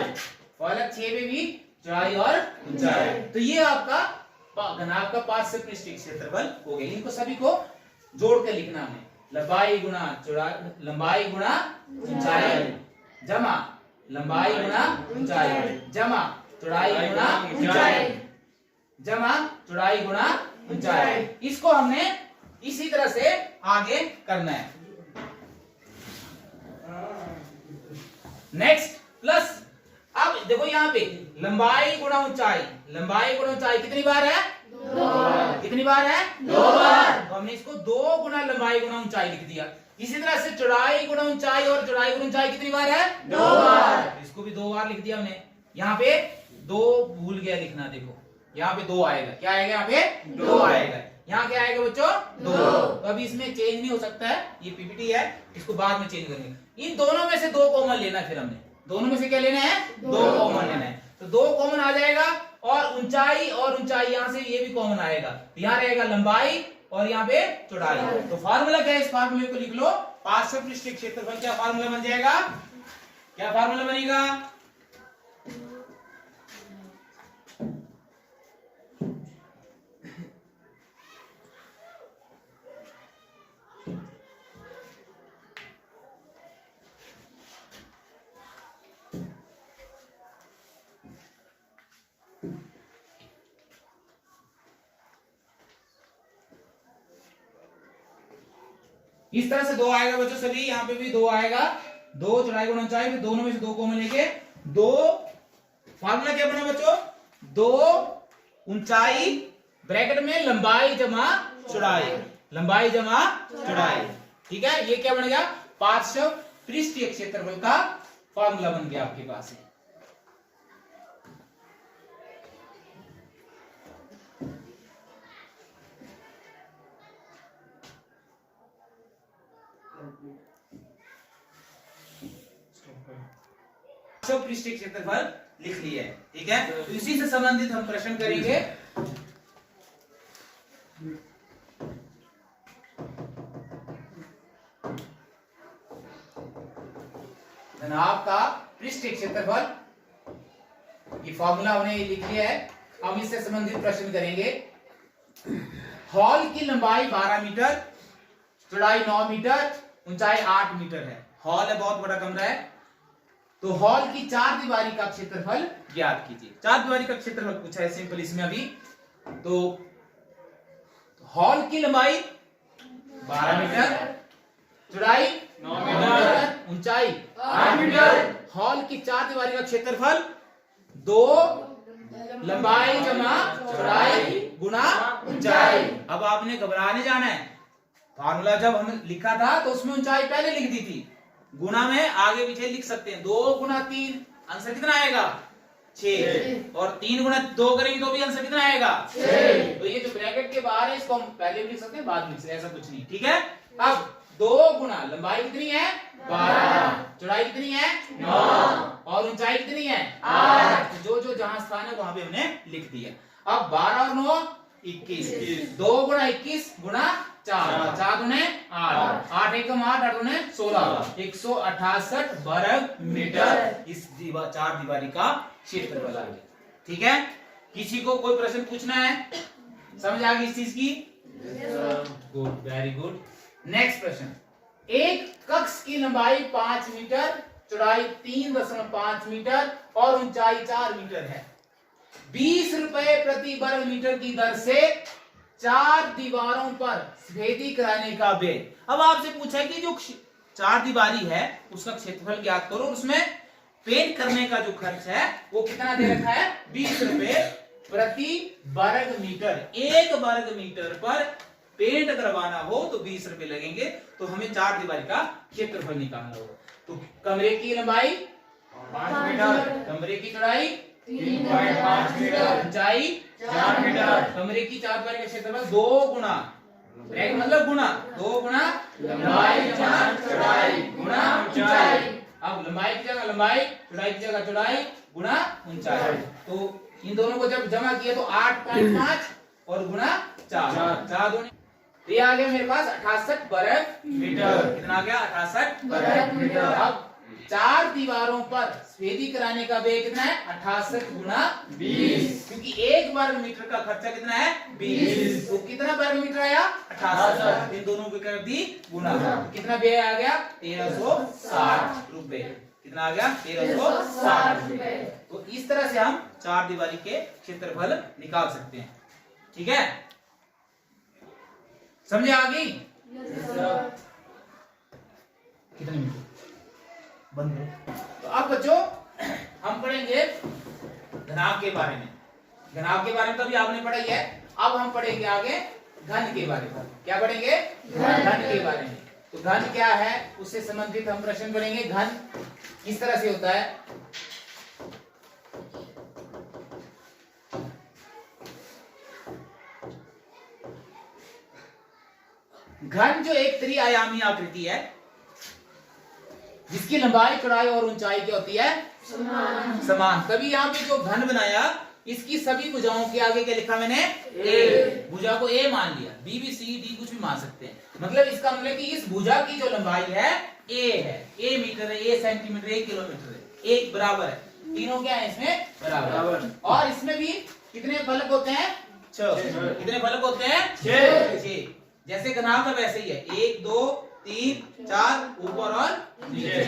फलक 6 में भी चौड़ाई और ऊंचाई। तो ये आपका घनाभ का पार्श्व पृष्ठीय क्षेत्रफल हो गया। इनको सभी को जोड़ के लिखना है। लंबाई गुना ऊंचाई जमा लंबाई गुना ऊंचाई जमा चौड़ाई गुना ऊंचाई जमा चौड़ाई गुना ऊंचाई। इसको हमने इसी तरह से आगे करना है। नेक्स्ट प्लस, अब देखो यहाँ पे लंबाई गुना ऊंचाई, कितनी बार है? 2 बार। कितनी बार है? 2 बार। तो हमने इसको 2 गुना लंबाई गुना ऊंचाई लिख दिया। इसी तरह से चौड़ाई गुना ऊंचाई, और चौड़ाई गुना ऊंचाई कितनी बार है? 2 बार। इसको भी 2 बार लिख दिया हमने। यहाँ पे 2 भूल गया लिखना, देखो यहाँ पे 2 आएगा। क्या आएगा? यहाँ पे 2 आएगा। यहाँ क्या आएगा बच्चों? 2। तो अभी इसमें चेंज नहीं हो सकता है, ये पीपीटी है, इसको बाद में चेंज करेंगे। इन दोनों में से 2 कॉमन लेना है, फिर हमने दोनों में से क्या लेना है? 2 कॉमन लेना है। तो 2 कॉमन आ जाएगा, और ऊंचाई यहाँ से ये भी कॉमन आएगा। तो यहाँ रहेगा लंबाई और यहाँ पे चौड़ाई। तो फार्मूला क्या है? इस फार्मूले को लिख लो, पार्श्व पृष्ठीय क्षेत्रफल। क्या फार्मूला बन जाएगा? क्या फार्मूला बनेगा? इस तरह से 2 आएगा बच्चों सभी। यहाँ पे भी 2 आएगा, 2 चौड़ाई गुना ऊंचाई, फिर दोनों में से 2 कॉमन लेके 2। फार्मूला क्या बना बच्चों? 2 ऊंचाई ब्रैकेट में लंबाई जमा चौड़ाई, लंबाई जमा चौड़ाई, ठीक है, ये क्या बन गया, पार्श्व पृष्ठीय क्षेत्रफल का फॉर्मूला बन गया आपके पास है। पृष्ठीय क्षेत्रफल लिख लिया है, ठीक है। तो इसी से संबंधित हम प्रश्न करेंगे। घनाभ का पृष्ठीय क्षेत्रफल, ये फॉर्मूला हमने लिख लिया है। हम इससे संबंधित प्रश्न करेंगे। हॉल की लंबाई 12 मीटर, चौड़ाई 9 मीटर, ऊंचाई 8 मीटर है। हॉल है, बहुत बड़ा कमरा है। तो हॉल की 4 दीवारी का क्षेत्रफल ज्ञात कीजिए। 4 दीवारी का क्षेत्रफल पूछा है सिंपल इसमें अभी। तो हॉल की लंबाई 12 मीटर, चौड़ाई 9 मीटर, ऊंचाई 8 मीटर। हॉल की 4 दीवारी का क्षेत्रफल 2 लंबाई जमा चौड़ाई गुना ऊंचाई। अब आपने घबराने जाना है। फार्मूला जब हम लिखा था तो उसमें ऊंचाई पहले लिख दी थी, गुना में आगे पीछे लिख सकते हैं। 2 गुना 3 आंसर कितना आएगा, 6। और 3 गुना 2 करेंगे तो भी आंसर कितना आएगा, 6। तो ये जो ब्रैकेट के बाहर है इसको हम पहले भी लिख सकते हैं, बाद में लिख सकते हैं, ऐसा कुछ नहीं, ठीक है। अब 2 गुना लंबाई कितनी है 12, चौड़ाई कितनी है 9 और ऊंचाई कितनी है 8। जो जो जहां स्थान है वहां पे हमने लिख दिया। अब 12 और 9 21, 2 गुना 21 गुना 4, 4 दूने 8, 8 एकम 8, 8 दूने 16, 168 वर्ग मीटर इस 4 दीवारी का क्षेत्रफल आ गया, ठीक है। किसी को कोई प्रश्न पूछना है, समझ आ गई इस चीज की? Good, very good. नेक्स्ट प्रश्न। एक कक्ष की लंबाई 5 मीटर, चौड़ाई 3.5 मीटर और ऊंचाई 4 मीटर है। 20 रुपए प्रति वर्ग मीटर की दर से 4 दीवारों पर सफेदी कराने का व्यय। अब आपसे पूछा है कि जो 4 दीवारी है उसका क्षेत्रफल ज्ञात करो, उसमें पेंट करने का जो खर्च है वो कितना दे रखा है, 20 रुपए प्रति वर्ग मीटर। 1 वर्ग मीटर पर पेंट करवाना हो तो 20 रुपए लगेंगे। तो हमें 4 दीवारी का क्षेत्रफल निकालना होगा। तो कमरे की लंबाई 5 मीटर, कमरे की चौड़ाई 3.5 मीटर, ऊंचाई 4 मीटर, कमरे की 4 दीवारी का क्षेत्रफल 2 गुना, मतलब गुना 2 गुना लंबाई जमा चौड़ाई गुना ऊंचाई। अब लंबाई की जगह लंबाई, चौड़ाई की जगह चौड़ाई गुना ऊंचाई। तो इन दोनों को जब जमा किया तो 8.5 और गुना 4, 4 दूनी, ये आ गया मेरे पास 68 वर्ग मीटर। कितना आ गया, 68 वर्ग मीटर। अब 4 दीवारों पर सफेदी कराने का व्यय कितना है, 68 गुना 20, क्योंकि 1 वर्ग मीटर का खर्चा कितना है 20। तो कितना वर्ग मीटर आया 68, इन दोनों को कर दी गुना, कितना व्यय आ गया 1360 रुपए। कितना आ गया 1360 रुपए। तो इस तरह से हम 4 दीवारी के क्षेत्रफल निकाल सकते हैं, ठीक है। समझे आ गई? कितने मिनट बंद करो। तो अब बच्चों हम पढ़ेंगे घनाभ के बारे में। घनाभ के बारे में तो अभी आपने पढ़ा ही है। अब हम पढ़ेंगे आगे घन के बारे में। क्या पढ़ेंगे, घन के बारे में। तो घन क्या है उससे संबंधित हम प्रश्न पढ़ेंगे। घन किस तरह से होता है, घन जो एक त्रिआयामी आकृति है जिसकी लंबाई चौड़ाई और ऊंचाई क्या होती है, समान। तभी यहाँ पे जो घन बनाया इसकी सभी भुजाओं के आगे क्या लिखा मैंने, ए। भुजा को ए मान लिया, बी बी सी डी कुछ भी मान सकते हैं। मतलब इसका मतलब कि इस भुजा की जो लंबाई है ए है, ए मीटर है, ए सेंटीमीटर, ए किलोमीटर है, एक बराबर है। तीनों क्या है इसमें बराबर। और इसमें भी कितने फलक होते हैं, 6। कितने फलक होते हैं, 6। जैसे घनाभ का वैसे ही है, 1 2 3 4 ऊपर और नीचे।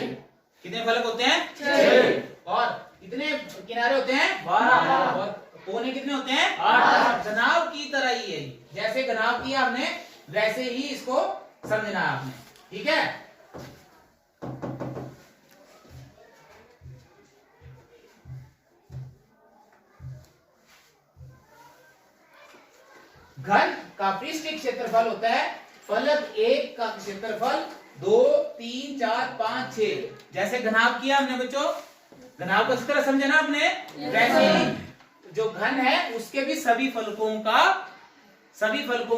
कितने फलक होते हैं, 6। और कितने किनारे होते हैं, 12। और कोने कितने होते हैं, 8। घनाभ की तरह ही है, जैसे घनाभ किया हमने वैसे ही इसको समझना है आपने, ठीक है। घन का पृष्ठीय क्षेत्रफल होता है फलक एक का क्षेत्रफल 2, 3, 4, 5, 6। जैसे घनाभ किया हमने बच्चों, घनाभ को इस तरह समझे ना आपने, वैसे ही जो घन है उसके भी सभी फलकों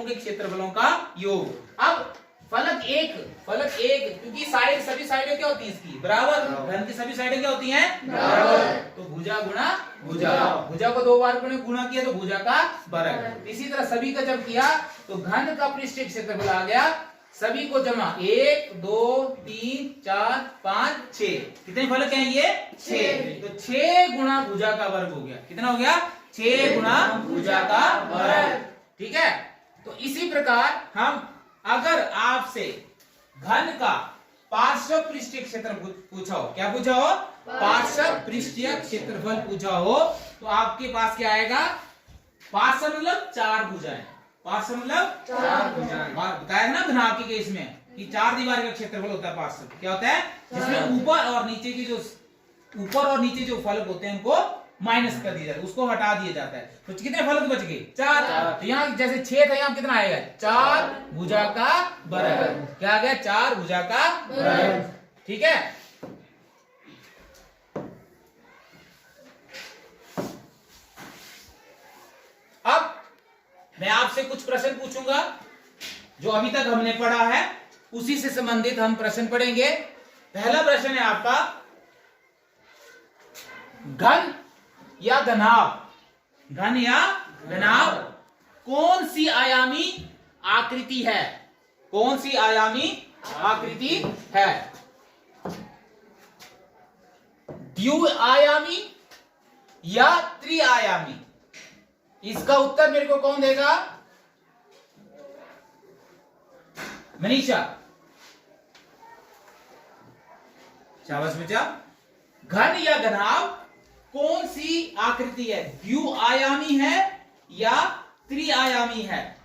के क्षेत्रफलों का योग। अब फलक एक क्योंकि साइड, सभी साइडें क्या होती है इसकी बराबर, घन की सभी साइडें क्या होती हैं बराबर, तो भुजा गुणा भुजा, भुजा को 2 बार गुणा किया तो भुजा का वर्ग। इसी तरह सभी का जब किया तो घन का पृष्ठीय क्षेत्रफल आ गया, सभी को जमा 1, 2, 3, 4, 5, 6। कितने फलक हैं ये 6, तो 6 गुणा भुजा का वर्ग हो गया। कितना हो गया 6 गुणा भुजा का वर्ग। ठीक है, तो इसी प्रकार हम अगर आपसे घन का पार्श्व पृष्ठीय क्षेत्रफल पूछा हो, क्या पूछा हो, पार्श्व पृष्ठीय क्षेत्रफल पूछा हो, तो आपके पास क्या आएगा, पार्श्व मतलब 4 भुजाएं, पार्श्व मतलब 4 भुजाएं। बताया ना घनाभ के केस में कि 4 दीवार का क्षेत्रफल होता है पार्श्व, क्या होता है, जिसमें ऊपर और नीचे जो फलक होते हैं उनको माइनस कर दिया जाता है, उसको हटा दिया जाता है। तो कितने फलक बच गए 4। तो यहाँ जैसे 6 था, यहाँ कितना आएगा 4 भुजा का वर्ग। क्या आ गया 4 भुजा का वर्ग। ठीक है, अब मैं आपसे कुछ प्रश्न पूछूंगा जो अभी तक हमने पढ़ा है, उसी से संबंधित हम प्रश्न पढ़ेंगे। पहला प्रश्न है आपका, घन या घनाभ कौन सी आयामी आकृति है, कौन सी आयामी आकृति है, द्विआयामी या त्रिआयामी? इसका उत्तर मेरे को कौन देगा, मनीषा? शाबाश बच्चा। घन या घनाभ कौन सी आकृति है, द्विआयामी है या त्रिआयामी है?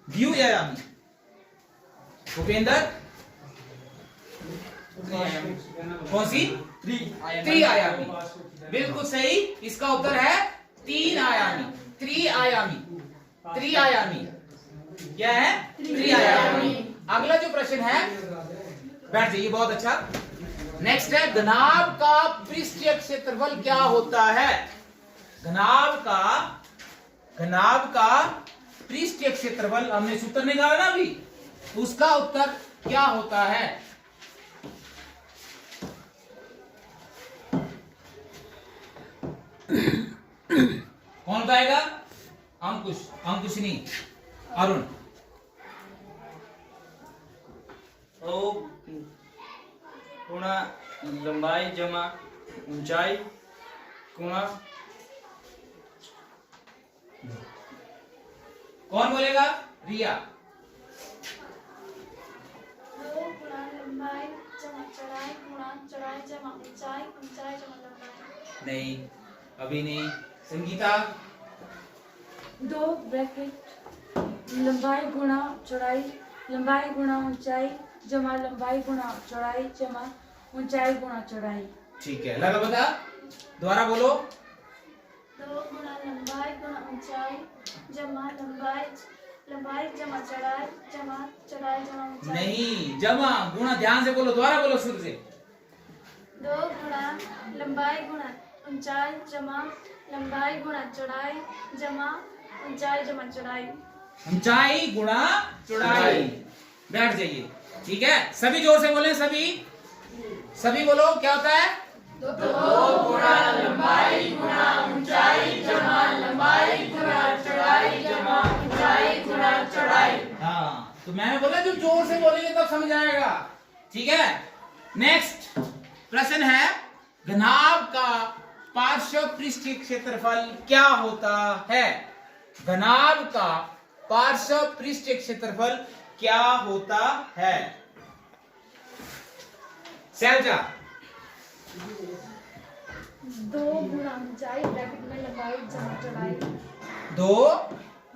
द्विआयामी। भूपेंद्र कौन सी, त्रिआयामी। बिल्कुल सही, इसका उत्तर है 3 आयामी, त्रिआयामी। क्या है, त्रिआयामी। अगला जो प्रश्न है, बैठ जाइए, बहुत अच्छा। नेक्स्ट है, घनाभ का पृष्ठीय क्षेत्रफल क्या होता है? घनाभ का पृष्ठीय क्षेत्रफल हमने सूत्र निकाला ना अभी, उसका उत्तर क्या होता है? कौन बताएगा? अंकुशनी, अरुण। गुणा लंबाई जमा ऊंचाई गुणा, कौन बोलेगा? रिया। 2 गुणा लंबाई जमा चौड़ाई गुणा चौड़ाई जमा ऊंचाई, ऊंचाई जमा लंबाई। नहीं, अभी नहीं। संगीता? 2 ब्रैकेट लंबाई गुणा चौड़ाई, लंबाई गुणा ऊंचाई जमा लंबाई गुणा चौड़ाई जमा ऊंचाई गुणा चौड़ाई। ठीक है, लगा बता, दोबारा बोलो। 2 गुणा लंबाई गुणा ऊंचाई जमा लंबाई जमा चौड़ाई जमा चौड़ाई जमा ऊंचाई। नहीं, जमा गुणा, ध्यान से बोलो, दोबारा बोलो शुरू से। 2 गुणा लंबाई गुणा ऊंचाई जमा लंबाई गुणा चौड़ाई जमा ऊंचाई जमा चौड़ाई। ऊंचाई गुणा चौड़ाई। बैठ जाइए। ठीक है, सभी जोर से बोले, सभी बोलो, क्या होता है? 2 गुणा लंबाई गुणा ऊंचाई जमा लंबाई गुणा चौड़ाई जमा ऊंचाई गुणा चौड़ाई। हाँ, तो मैंने बोला जो जोर से बोलेंगे तब समझ आएगा। ठीक है, नेक्स्ट प्रश्न है, घनाभ का पार्श्व पृष्ठीय क्षेत्रफल क्या होता है? घनाभ का पार्श्व पृष्ठीय क्षेत्रफल क्या होता है? शैलजा? 2 गुणा ऊंचाई ब्रैकेट में लंबाई जमा चौड़ाई। 2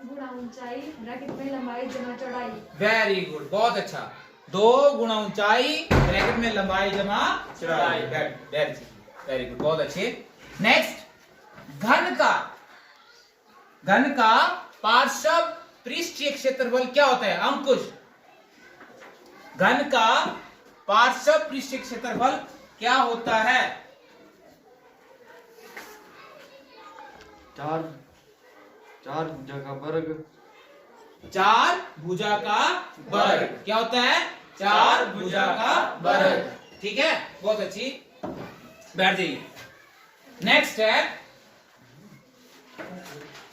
गुणा ऊंचाई ब्रैकेट में लंबाई जमा चौड़ाई। वेरी गुड, बहुत अच्छा। 2 गुणा ऊंचाई ब्रैकेट में लंबाई जमा चौड़ाई। वेरी गुड, बहुत अच्छे। नेक्स्ट, घन का पार्श्व पृष्ठीय क्षेत्रफल क्या होता है? अंकुश, घन का पार्श्व पृष्ठीय क्षेत्रफल क्या होता है? 4 भुजा का वर्ग। 4 भुजा का वर्ग क्या होता है? 4 भुजा का वर्ग। ठीक है, बहुत अच्छी, बैठ जाइए। नेक्स्ट है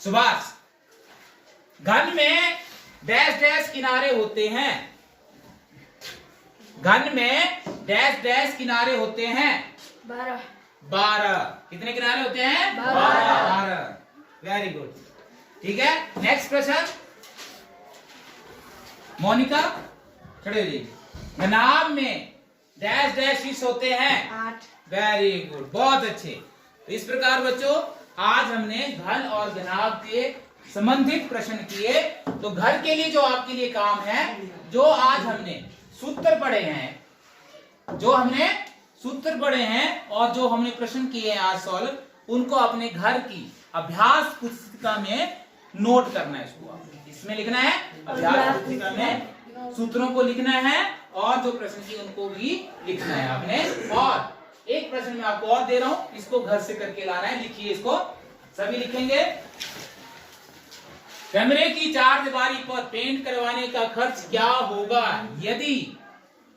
सुभाष, घन में डैश डैश किनारे होते हैं। घन में डैश डैश किनारे होते हैं। 12। कितने किनारे होते हैं? 12। Very good. ठीक है, नेक्स्ट प्रश्न मोनिका, खड़े हो जाइए। घनाभ में डैश डैश हिस्से होते हैं। 8। वेरी गुड, बहुत अच्छे। तो इस प्रकार बच्चों आज हमने घन और घनाभ के संबंधित प्रश्न किए। तो घर के लिए जो आपके लिए काम है, जो आज हमने सूत्र पढ़े हैं, और जो हमने प्रश्न किए हैं आज सॉल्व, उनको अपने घर की अभ्यास पुस्तिका में नोट करना है। इसमें लिखना है, अभ्यास पुस्तिका में सूत्रों को लिखना है और जो प्रश्न की उनको भी लिखना है आपने। और एक प्रश्न मैं आपको और दे रहा हूं, इसको घर से करके लाना है। लिखिए इसको, सभी लिखेंगे। कमरे की 4 दीवारी पर पेंट करवाने का खर्च क्या होगा यदि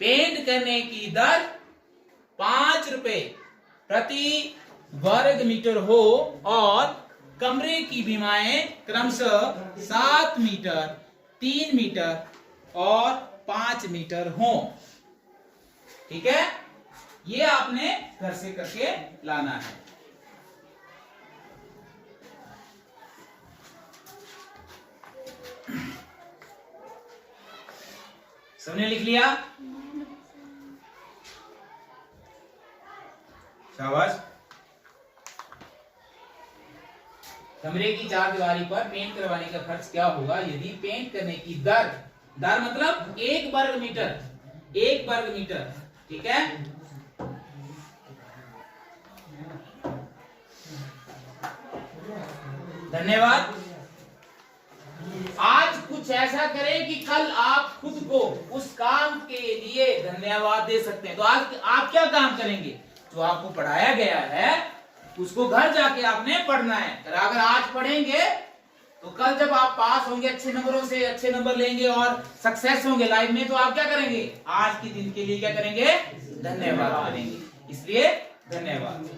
पेंट करने की दर 5 रुपए प्रति वर्ग मीटर हो और कमरे की बीमाएं क्रमशः 7 मीटर, 3 मीटर और 5 मीटर हो। ठीक है, ये आपने घर से करके लाना है। सबने लिख लिया? शाबाश। कमरे की 4 दीवारी पर पेंट करवाने का खर्च क्या होगा यदि पेंट करने की दर मतलब 1 वर्ग मीटर, 1 वर्ग मीटर। ठीक है, धन्यवाद। आज कुछ ऐसा करें कि कल आप खुद को उस काम के लिए धन्यवाद दे सकते हैं। तो आज आप क्या काम करेंगे? जो आपको पढ़ाया गया है उसको घर जाके आपने पढ़ना है। अगर आज पढ़ेंगे तो कल जब आप पास होंगे, अच्छे नंबरों से अच्छे नंबर लेंगे और सक्सेस होंगे लाइफ में, तो आप क्या करेंगे? आज के दिन के लिए क्या करेंगे? धन्यवाद करेंगे। इसलिए धन्यवाद।